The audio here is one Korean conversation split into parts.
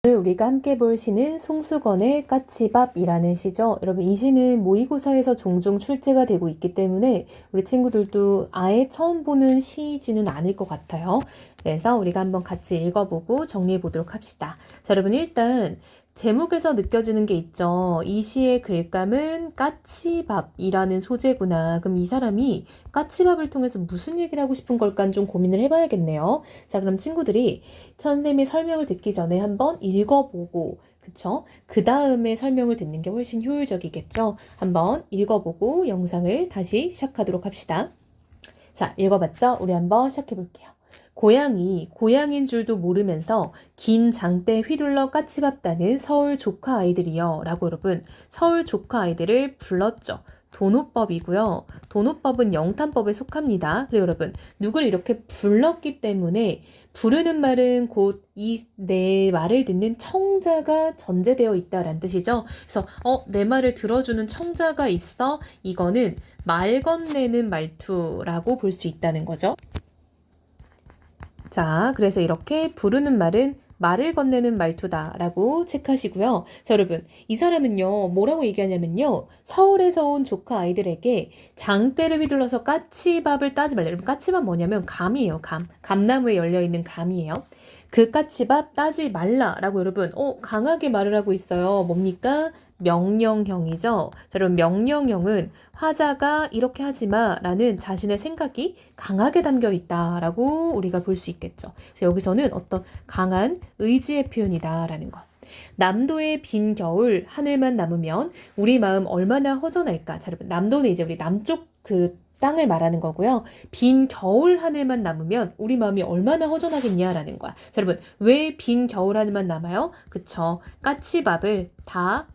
오늘 우리가 함께 볼 시는 송수건의 까치밥이라는 시죠. 여러분 이 시는 모의고사에서 종종 출제가 되고 있기 때문에 우리 친구들도 아예 처음 보는 시지는 않을 것 같아요. 그래서 우리가 한번 같이 읽어보고 정리해 보도록 합시다. 자, 여러분 일단 제목에서 느껴지는 게 있죠. 이 시의 글감은 까치밥이라는 소재구나. 그럼 이 사람이 까치밥을 통해서 무슨 얘기를 하고 싶은 걸까 좀 고민을 해봐야겠네요. 자, 그럼 친구들이 선생님의 설명을 듣기 전에 한번 읽어보고, 그쵸? 그 다음에 설명을 듣는 게 훨씬 효율적이겠죠? 한번 읽어보고 영상을 다시 시작하도록 합시다. 자, 읽어봤죠? 우리 한번 시작해볼게요. 고양인 줄도 모르면서 긴 장대 휘둘러 까치밥 따는 서울 조카 아이들이요. 라고 여러분, 서울 조카 아이들을 불렀죠. 도노법이고요. 도노법은 영탄법에 속합니다. 그리고 여러분, 누구를 이렇게 불렀기 때문에 부르는 말은 곧 이 내 말을 듣는 청자가 전제되어 있다라는 뜻이죠. 그래서 내 말을 들어주는 청자가 있어. 이거는 말 건네는 말투라고 볼 수 있다는 거죠. 자, 그래서 이렇게 부르는 말은 말을 건네는 말투다라고 체크하시고요. 자, 여러분, 이 사람은요, 뭐라고 얘기하냐면요, 서울에서 온 조카 아이들에게 장대를 휘둘러서 까치밥을 따지 말라. 여러분, 까치밥 뭐냐면 감이에요, 감. 감나무에 열려있는 감이에요. 그 까치밥 따지 말라라고 여러분, 강하게 말을 하고 있어요. 뭡니까? 명령형이죠. 자, 여러분, 명령형은 화자가 이렇게 하지 마라는 자신의 생각이 강하게 담겨 있다라고 우리가 볼 수 있겠죠. 그래서 여기서는 어떤 강한 의지의 표현이다라는 것. 남도의 빈 겨울 하늘만 남으면 우리 마음 얼마나 허전할까. 자, 여러분, 남도는 이제 우리 남쪽 그 땅을 말하는 거고요. 빈 겨울 하늘만 남으면 우리 마음이 얼마나 허전하겠냐라는 거야. 자, 여러분, 왜 빈 겨울 하늘만 남아요? 그쵸. 까치밥을 다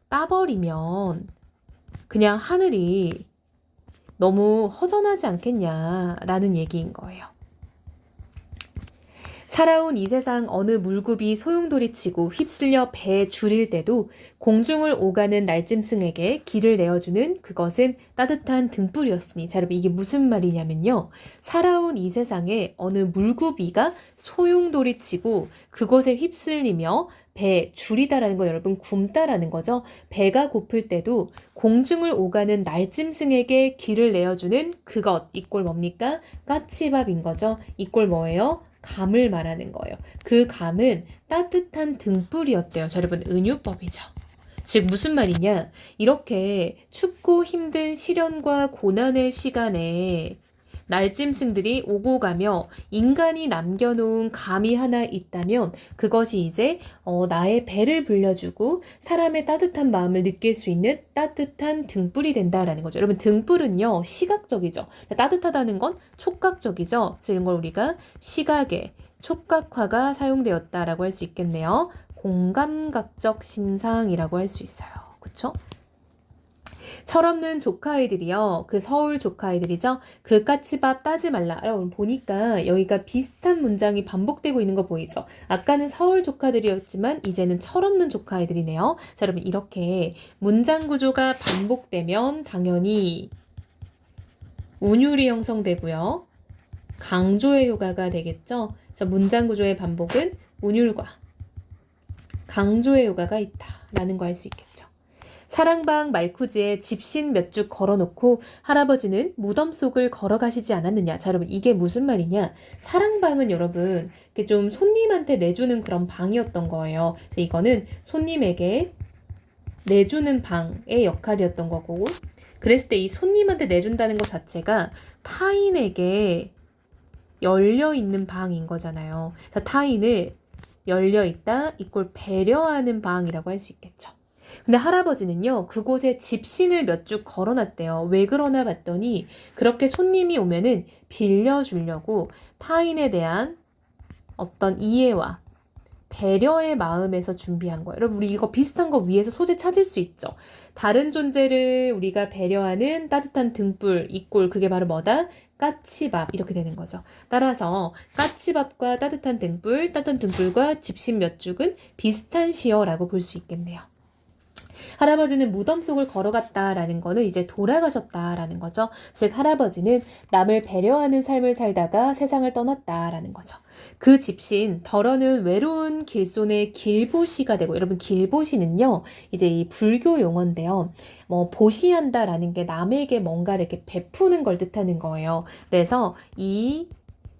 따버리면 그냥 하늘이 너무 허전하지 않겠냐라는 얘기인 거예요. 살아온 이 세상 어느 물굽이 소용돌이치고 휩쓸려 배에 줄일 때도 공중을 오가는 날짐승에게 길을 내어주는 그것은 따뜻한 등불이었으니. 자, 여러분 이게 무슨 말이냐면요. 살아온 이 세상에 어느 물구비가 소용돌이치고 그것에 휩쓸리며 배, 줄이다라는 거 여러분 굶다라는 거죠. 배가 고플 때도 공중을 오가는 날짐승에게 길을 내어주는 그것, 이꼴 뭡니까? 까치밥인 거죠. 이꼴 뭐예요? 감을 말하는 거예요. 그 감은 따뜻한 등불이었대요. 자, 여러분 은유법이죠. 즉 무슨 말이냐? 이렇게 춥고 힘든 시련과 고난의 시간에 날짐승들이 오고 가며 인간이 남겨놓은 감이 하나 있다면 그것이 이제 나의 배를 불려주고 사람의 따뜻한 마음을 느낄 수 있는 따뜻한 등불이 된다라는 거죠. 여러분 등불은요 시각적이죠. 따뜻하다는 건 촉각적이죠. 이런 걸 우리가 시각의 촉각화가 사용되었다라고 할 수 있겠네요. 공감각적 심상이라고 할 수 있어요. 그쵸? 철없는 조카아이들이요. 그 서울 조카아이들이죠. 그 까치밥 따지 말라. 여러분 보니까 여기가 비슷한 문장이 반복되고 있는 거 보이죠. 아까는 서울 조카들이었지만 이제는 철없는 조카아이들이네요. 자, 여러분 이렇게 문장 구조가 반복되면 당연히 운율이 형성되고요. 강조의 효과가 되겠죠. 자, 문장 구조의 반복은 운율과 강조의 효과가 있다라는 거 알 수 있겠죠. 사랑방 말쿠지에 집신 몇 주 걸어놓고 할아버지는 무덤 속을 걸어가시지 않았느냐. 자, 여러분 이게 무슨 말이냐. 사랑방은 여러분 좀 손님한테 내주는 그런 방이었던 거예요. 그래서 이거는 손님에게 내주는 방의 역할이었던 거고 그랬을 때 이 손님한테 내준다는 것 자체가 타인에게 열려있는 방인 거잖아요. 그래서 타인을 열려있다 이꼴 배려하는 방이라고 할 수 있겠죠. 근데 할아버지는요 그곳에 집신을 몇 주 걸어놨대요. 왜 그러나 봤더니 그렇게 손님이 오면은 빌려주려고 타인에 대한 어떤 이해와 배려의 마음에서 준비한 거예요. 여러분 우리 이거 비슷한 거 위에서 소재 찾을 수 있죠. 다른 존재를 우리가 배려하는 따뜻한 등불 이꼴 그게 바로 뭐다? 까치밥 이렇게 되는 거죠. 따라서 까치밥과 따뜻한 등불, 따뜻한 등불과 집신 몇 죽은 비슷한 시어라고 볼 수 있겠네요. 할아버지는 무덤 속을 걸어갔다라는 거는 이제 돌아가셨다라는 거죠. 즉 할아버지는 남을 배려하는 삶을 살다가 세상을 떠났다라는 거죠. 그 집신 덜어는 외로운 길손의 길보시가 되고, 여러분 길보시는요 이제 이 불교 용어인데요. 뭐 보시한다라는 게 남에게 뭔가를 이렇게 베푸는 걸 뜻하는 거예요. 그래서 이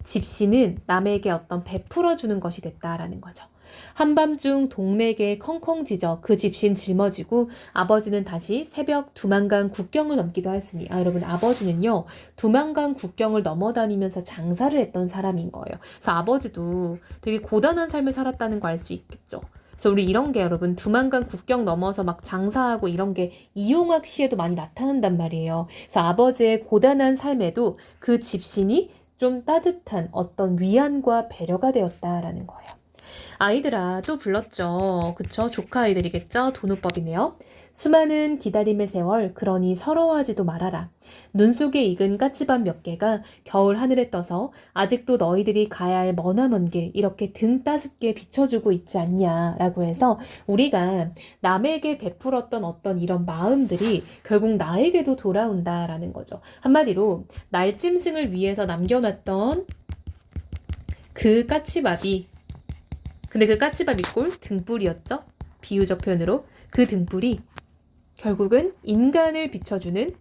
집시는 남에게 어떤 베풀어 주는 것이 됐다라는 거죠. 한밤중 동네에 컹컹 짖어 그 집신 짊어지고 아버지는 다시 새벽 두만강 국경을 넘기도 하였으니, 여러분 아버지는요 두만강 국경을 넘어다니면서 장사를 했던 사람인 거예요. 그래서 아버지도 되게 고단한 삶을 살았다는 거 알 수 있겠죠. 그래서 우리 이런 게 여러분 두만강 국경 넘어서 막 장사하고 이런 게 이용학 시에도 많이 나타난단 말이에요. 그래서 아버지의 고단한 삶에도 그 집신이 좀 따뜻한 어떤 위안과 배려가 되었다라는 거예요. 아이들아 또 불렀죠. 그쵸? 조카 아이들이겠죠? 도누법이네요. 수많은 기다림의 세월, 그러니 서러워하지도 말아라. 눈 속에 익은 까치밥 몇 개가 겨울 하늘에 떠서 아직도 너희들이 가야 할 머나먼 길 이렇게 등 따숩게 비춰주고 있지 않냐 라고 해서, 우리가 남에게 베풀었던 어떤 이런 마음들이 결국 나에게도 돌아온다라는 거죠. 한마디로 날짐승을 위해서 남겨놨던 그 까치밥이, 근데 그 까치밥 이꼴 등불이었죠? 비유적 표현으로 그 등불이 결국은 인간을 비춰주는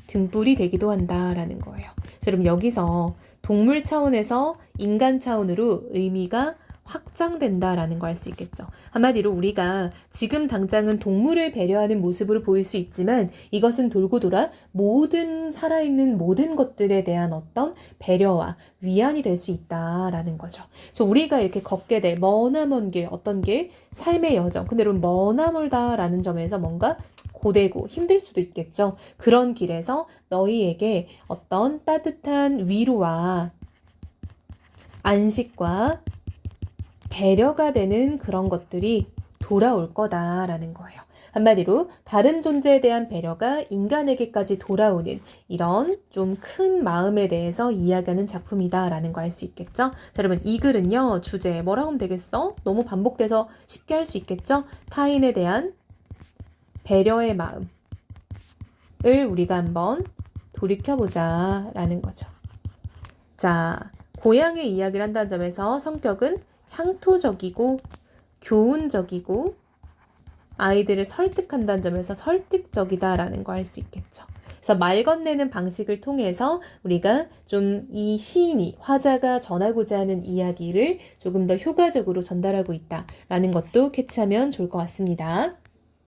등불이 되기도 한다라는 거예요. 여러분 여기서 동물 차원에서 인간 차원으로 의미가 확장된다라는 걸 알 수 있겠죠. 한마디로 우리가 지금 당장은 동물을 배려하는 모습으로 보일 수 있지만 이것은 돌고 돌아 모든 살아있는 모든 것들에 대한 어떤 배려와 위안이 될 수 있다라는 거죠. 그래서 우리가 이렇게 걷게 될 머나먼 길, 어떤 길, 삶의 여정. 근데 여러분 머나멀다라는 점에서 뭔가 고되고 힘들 수도 있겠죠. 그런 길에서 너희에게 어떤 따뜻한 위로와 안식과 배려가 되는 그런 것들이 돌아올 거다라는 거예요. 한마디로 다른 존재에 대한 배려가 인간에게까지 돌아오는 이런 좀 큰 마음에 대해서 이야기하는 작품이다라는 거 알 수 있겠죠? 자, 여러분 이 글은요 주제 뭐라고 하면 되겠어? 너무 반복돼서 쉽게 할 수 있겠죠? 타인에 대한 배려의 마음을 우리가 한번 돌이켜보자라는 거죠. 자, 고향의 이야기를 한다는 점에서 성격은 향토적이고 교훈적이고 아이들을 설득한다는 점에서 설득적이다라는 거 알 수 있겠죠. 그래서 말 건네는 방식을 통해서 우리가 좀 이 시인이, 화자가 전하고자 하는 이야기를 조금 더 효과적으로 전달하고 있다라는 것도 캐치하면 좋을 것 같습니다.